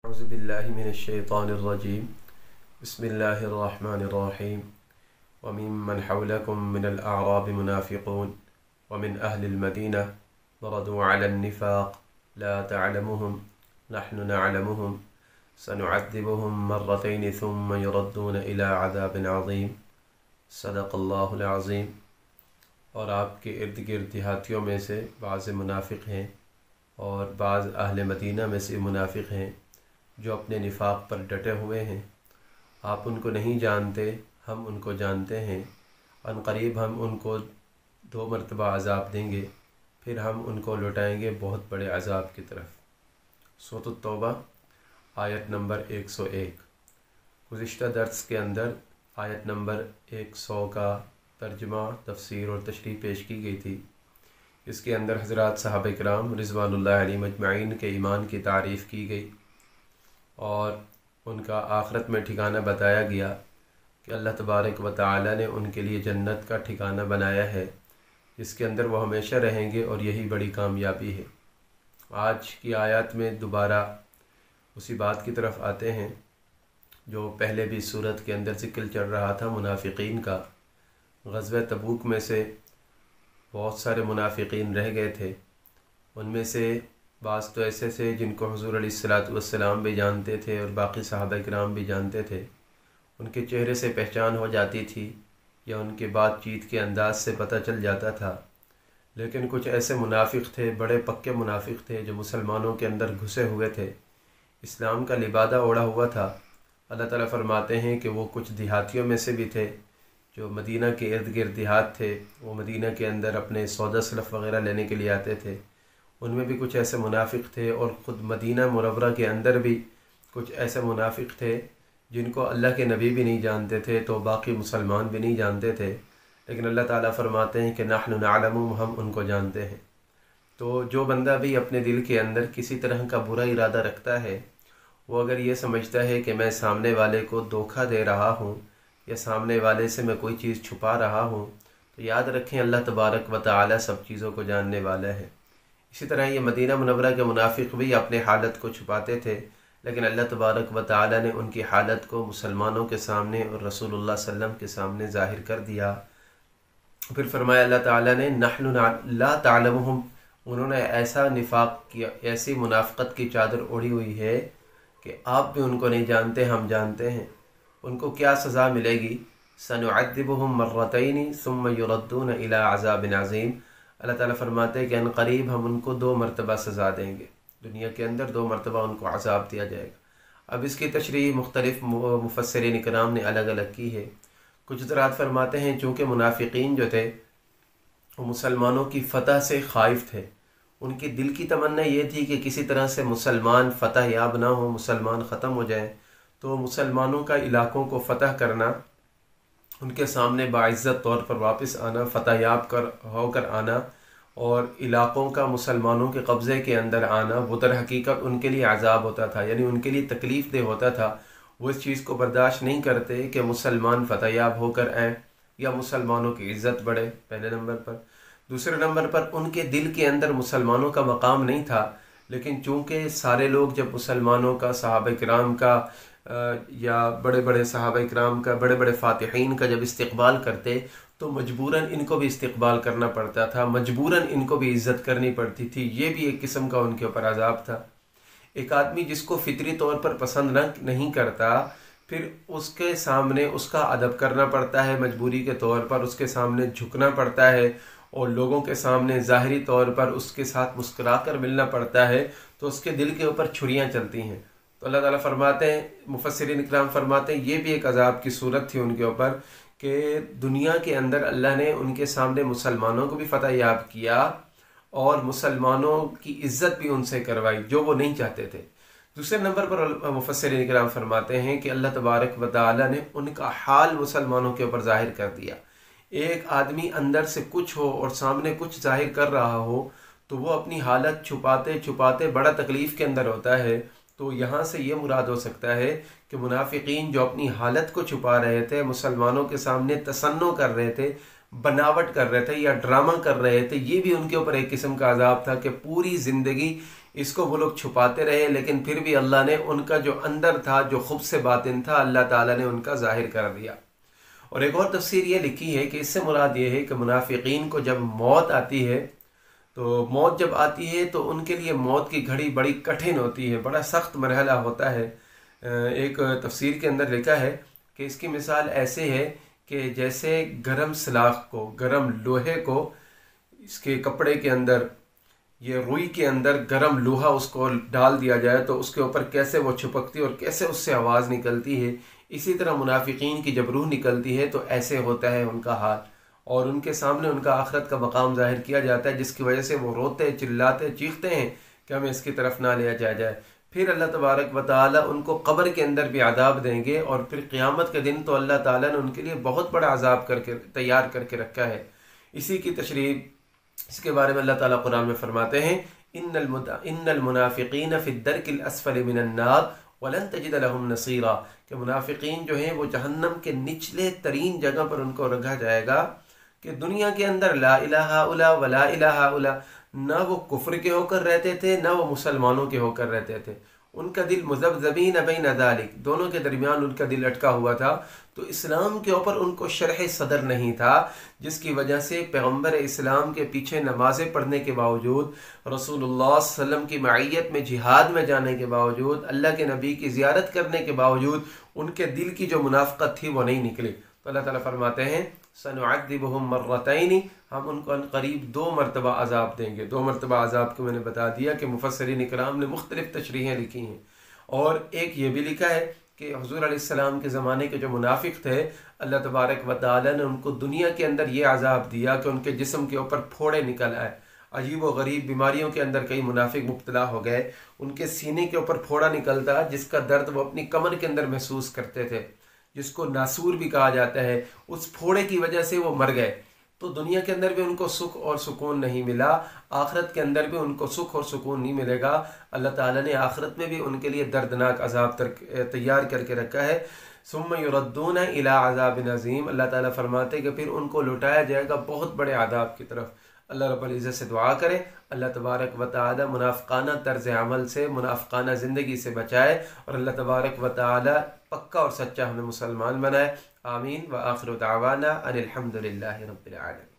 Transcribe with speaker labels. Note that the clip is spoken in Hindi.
Speaker 1: औज़ुबिल्लाहि मिनश्शैतानिर्रजीम बिस्मिल्लाहिर्रहमानिर्रहीम व मिम्मन हौलकुम मिनल अअराबि मुनाफ़िक़ून व मिन अहलिल मदीना मरदू अलन निफ़ाक़ ला तअलमुहुम नहनु नअलमुहुम सनुअज़्ज़िबुहुम मर्रतैनि थुम्मा युरद्दून इला अज़ाबिन अज़ीम सदक़ल्लाहुल अज़ीम। और आपके इर्द गिर्द देहातियों में से बाज़ मुनाफिक हैं और बाज़ अहले मदीना में से मुनाफिक हैं जो अपने निफाक़ पर डटे हुए हैं। आप उनको नहीं जानते, हम उनको जानते हैं। अनक़रीब हम उनको 2 मरतबा अज़ाब देंगे, फिर हम उनको लौटाएंगे बहुत बड़े अज़ाब की तरफ। सूरत तौबा आयत नंबर 101। गुज़िश्ता दर्स के अंदर आयत नंबर 100 का तर्जुमा, तफसीर और तशरीह पेश की गई थी। इसके अंदर हज़रात सहाबा किराम रिज़वानुल्लाहि अलैहिम अजमईन के ईमान की तारीफ़ की गई और उनका आखिरत में ठिकाना बताया गया कि अल्लाह तबारक व तआला ने उनके लिए जन्नत का ठिकाना बनाया है जिसके अंदर वो हमेशा रहेंगे और यही बड़ी कामयाबी है। आज की आयत में दोबारा उसी बात की तरफ आते हैं जो पहले भी सूरत के अंदर ज़िक्र चल रहा था मुनाफिकीन का। ग़ज़वा तबूक में से बहुत सारे मुनाफिकीन रह गए थे। उनमें से बाज़ तो ऐसे थे जिनको हुज़ूर अलैहिस्सलातु वस्सलाम भी जानते थे और बाकी सहाबा किराम भी जानते थे। उनके चेहरे से पहचान हो जाती थी या उनके बातचीत के अंदाज़ से पता चल जाता था। लेकिन कुछ ऐसे मुनाफिक थे, बड़े पक्के मुनाफिक थे, जो मुसलमानों के अंदर घुसे हुए थे, इस्लाम का लिबादा ओढ़ा हुआ था। अल्लाह ताला फरमाते हैं कि वो कुछ देहातियों में से भी थे जो मदीना के इर्द गिर्द देहात थे। वो मदीना के अंदर अपने सौदा सलफ़ वग़ैरह लेने के लिए आते थे। उनमें भी कुछ ऐसे मुनाफिक थे और ख़ुद मदीना मुनव्वरा के अंदर भी कुछ ऐसे मुनाफिक थे जिनको अल्लाह के नबी भी नहीं जानते थे, तो बाकी मुसलमान भी नहीं जानते थे। लेकिन अल्लाह ताला फरमाते हैं कि नहनु नअलमु, हम उनको जानते हैं। तो जो बंदा भी अपने दिल के अंदर किसी तरह का बुरा इरादा रखता है, वो अगर ये समझता है कि मैं सामने वाले को धोखा दे रहा हूँ या सामने वाले से मैं कोई चीज़ छुपा रहा हूँ, तो याद रखें अल्लाह तबारक व तआला सब चीज़ों को जानने वाला है। इसी तरह ये मदीना मुनव्वरा के मुनाफिक भी अपने हालत को छुपाते थे, लेकिन अल्लाह तबारक व तआला ने उनकी हालत को मुसलमानों के सामने और रसूलुल्लाह सल्लल्लाहु अलैहि वसल्लम के सामने ज़ाहिर कर दिया। फिर फरमाया अल्लाह ताला ने नहनु ला तअलमुहुम, उन्होंने ऐसा निफाक किया, ऐसी मुनाफ़िक़त की चादर ओढ़ी हुई है कि आप भी उनको नहीं जानते, हम जानते हैं। उनको क्या सज़ा मिलेगी? सनुअज़्ज़िबुहुम मर्रतैनि सुम्मा युरद्दून इला अज़ाबिन अज़ीम। अल्लाह ताला फरमाते हैं कि अनक़रीब हम उनको 2 मरतबा सज़ा देंगे। दुनिया के अंदर 2 मरतबा उनको अज़ाब दिया जाएगा। अब इसकी तशरीह मुख्तलिफ़ मुफ़स्सिरीन किराम ने अलग अलग की है। कुछ हज़रात फरमाते हैं चूँकि मुनाफिकीन जो थे वो मुसलमानों की फ़तह से ख़ाइफ़ थे, उनकी दिल की तमन्ना ये थी कि किसी तरह से मुसलमान फ़तह याब ना हो, मुसलमान ख़त्म हो जाएं, तो मुसलमानों का इलाक़ों को फ़तह करना, उनके सामने बाइज़्ज़त तौर पर वापस आना, फ़तह याब होकर आना और इलाक़ों का मुसलमानों के कब्ज़े के अंदर आना, वो दर हकीकत उनके लिए अज़ाब होता था, यानी उनके लिए तकलीफ़ दे होता था। वो इस चीज़ को बर्दाश्त नहीं करते कि मुसलमान फ़तह याब होकर आएँ या मुसलमानों की इज़्ज़त बढ़े, पहले नंबर पर। दूसरे नंबर पर उनके दिल के अंदर मुसलमानों का मकाम नहीं था, लेकिन चूँकि सारे लोग जब मुसलमानों का, सहाबा किराम का या बड़े बड़े सहाबा किराम का, बड़े बड़े फ़ातिहीन का जब इस्तिक़बाल करते, तो मजबूरन इनको भी इस्तिक़बाल करना पड़ता था, मजबूरन इनको भी इज़्ज़त करनी पड़ती थी। ये भी एक किस्म का उनके ऊपर अज़ाब था। एक आदमी जिसको फितरी तौर पर पसंद नहीं करता, फिर उसके सामने उसका अदब करना पड़ता है, मजबूरी के तौर पर उसके सामने झुकना पड़ता है और लोगों के सामने ज़ाहिरी तौर पर उसके साथ मुस्कुरा कर मिलना पड़ता है, तो उसके दिल के ऊपर छुरियाँ चलती हैं। तो अल्लाह ताला फरमाते हैं, मुफस्सिरीन इकराम फरमाते हैं, ये भी एक अज़ाब की सूरत थी उनके ऊपर कि दुनिया के अंदर अल्लाह ने उनके सामने मुसलमानों को भी फ़तह याब किया और मुसलमानों की इज़्ज़त भी उनसे करवाई जो वो नहीं चाहते थे। दूसरे नंबर पर मुफस्सिरीन इकराम फरमाते हैं कि अल्लाह तबारक व तआला ने उनका हाल मुसलमानों के ऊपर ज़ाहिर कर दिया। एक आदमी अंदर से कुछ हो और सामने कुछ ज़ाहिर कर रहा हो, तो वो अपनी हालत छुपाते छुपाते बड़ा तकलीफ़ के अंदर होता है। तो यहाँ से ये मुराद हो सकता है कि मुनाफिकीन जो अपनी हालत को छुपा रहे थे, मुसलमानों के सामने तसन्नो कर रहे थे, बनावट कर रहे थे या ड्रामा कर रहे थे, ये भी उनके ऊपर एक किस्म का अज़ाब था कि पूरी ज़िंदगी इसको वो लोग छुपाते रहे, लेकिन फिर भी अल्लाह ने उनका जो अंदर था, जो खुब्स बातिन था, अल्लाह ताला ने उनका ज़ाहिर कर दिया। और एक और तफसीर ये लिखी है कि इससे मुराद ये है कि मुनाफिकीन को जब मौत आती है, तो मौत जब आती है तो उनके लिए मौत की घड़ी बड़ी कठिन होती है, बड़ा सख्त मरहला होता है। एक तफसीर के अंदर लिखा है कि इसकी मिसाल ऐसे है कि जैसे गरम सलाख को, गरम लोहे को इसके कपड़े के अंदर, ये रुई के अंदर गरम लोहा उसको डाल दिया जाए तो उसके ऊपर कैसे वो चिपकती है और कैसे उससे आवाज़ निकलती है। इसी तरह मुनाफिकीन की जब रूह निकलती है तो ऐसे होता है उनका हाल, और उनके सामने उनका आखिरत का मकाम जाहिर किया जाता है, जिसकी वजह से वो रोते, चिल्लाते, चीखते हैं कि हमें इसकी तरफ ना लिया जाए। फिर अल्लाह तबारक व तआला उनको कब्र के अंदर भी अजाब देंगे, और फिर क़यामत के दिन तो अल्लाह ताला ने उनके लिए बहुत बड़ा अजाब करके तैयार करके रखा है। इसी की तशरीह, इसके बारे में अल्लाह ताला कुरान में फरमाते हैं, इन्नल मुनाफिकीन फ़ी दर्किल अस्फली मिनन नार वलन तजिद लहुम नसीरा, कि मुनाफिकीन जो हैं वो जहन्नम के निचले तरीन जगह पर उनको रखा जाएगा कि दुनिया के अंदर ला इलाहा उला वला इलाहा उला, ना वो कुफ्र के होकर रहते थे, ना वो मुसलमानों के होकर रहते थे। उनका दिल मुज़ब्ज़बीन बैन ज़ालिक, दोनों के दरमियान उनका दिल अटका हुआ था। तो इस्लाम के ऊपर उनको शरह सदर नहीं था, जिसकी वजह से पैगम्बर इस्लाम के पीछे नमाज़ें पढ़ने के बावजूद, रसूलुल्लाह सल्लल्लाहु अलैहि वसल्लम की मईयत में जिहाद में जाने के बावजूद, अल्लाह के नबी की ज़ियारत करने के बावजूद उनके दिल की जो मुनाफ़क़त थी वो नहीं निकली। तो अल्लाह ताला फरमाते हैं, सनुअज़्ज़िबुहुम मर्रतैनि, हम उनको करीब 2 मरतबा अजाब देंगे। 2 मरतबा अजाब को मैंने बता दिया कि मुफस्सिरीन इकराम ने मुख्तलिफ तशरीहें लिखी हैं, और एक ये भी लिखा है कि हुज़ूर अलैहिस्सलाम के ज़माने के जो मुनाफिक थे, अल्लाह तबारक व तआला ने उनको दुनिया के अंदर ये अजाब दिया कि उनके जिस्म के ऊपर फोड़े निकल आए। अजीब व गरीब बीमारियों के अंदर कई मुनाफिक मुब्तला हो गए, उनके सीने के ऊपर फोड़ा निकलता जिसका दर्द वो अपनी कमर के अंदर महसूस करते थे, जिसको नासूर भी कहा जाता है। उस फोड़े की वजह से वो मर गए। तो दुनिया के अंदर भी उनको सुख और सुकून नहीं मिला, आखिरत के अंदर भी उनको सुख और सुकून नहीं मिलेगा। अल्लाह ताला ने आखिरत में भी उनके लिए दर्दनाक अजाब तैयार करके रखा है। सुम्मा युरद्दूना इला अज़ाबिन अज़ीम, अल्लाह ताला फरमाते कि फिर उनको लौटाया जाएगा बहुत बड़े अजाब की तरफ। अल्लाह रब्बुल इज़्ज़त से दुआ करें, अल्लाह तबारक व तआला मुनाफ़िकाना तर्ज़ अमल से, मुनाफ़िकाना ज़िंदगी से बचाए, और अल्लाह तबारक व तआला पक्का और सच्चा हमें मुसलमान बनाए। आमीन व आखिरु दावाना अनिल हम्दुलिल्लाहि रब्बिल आलमीन।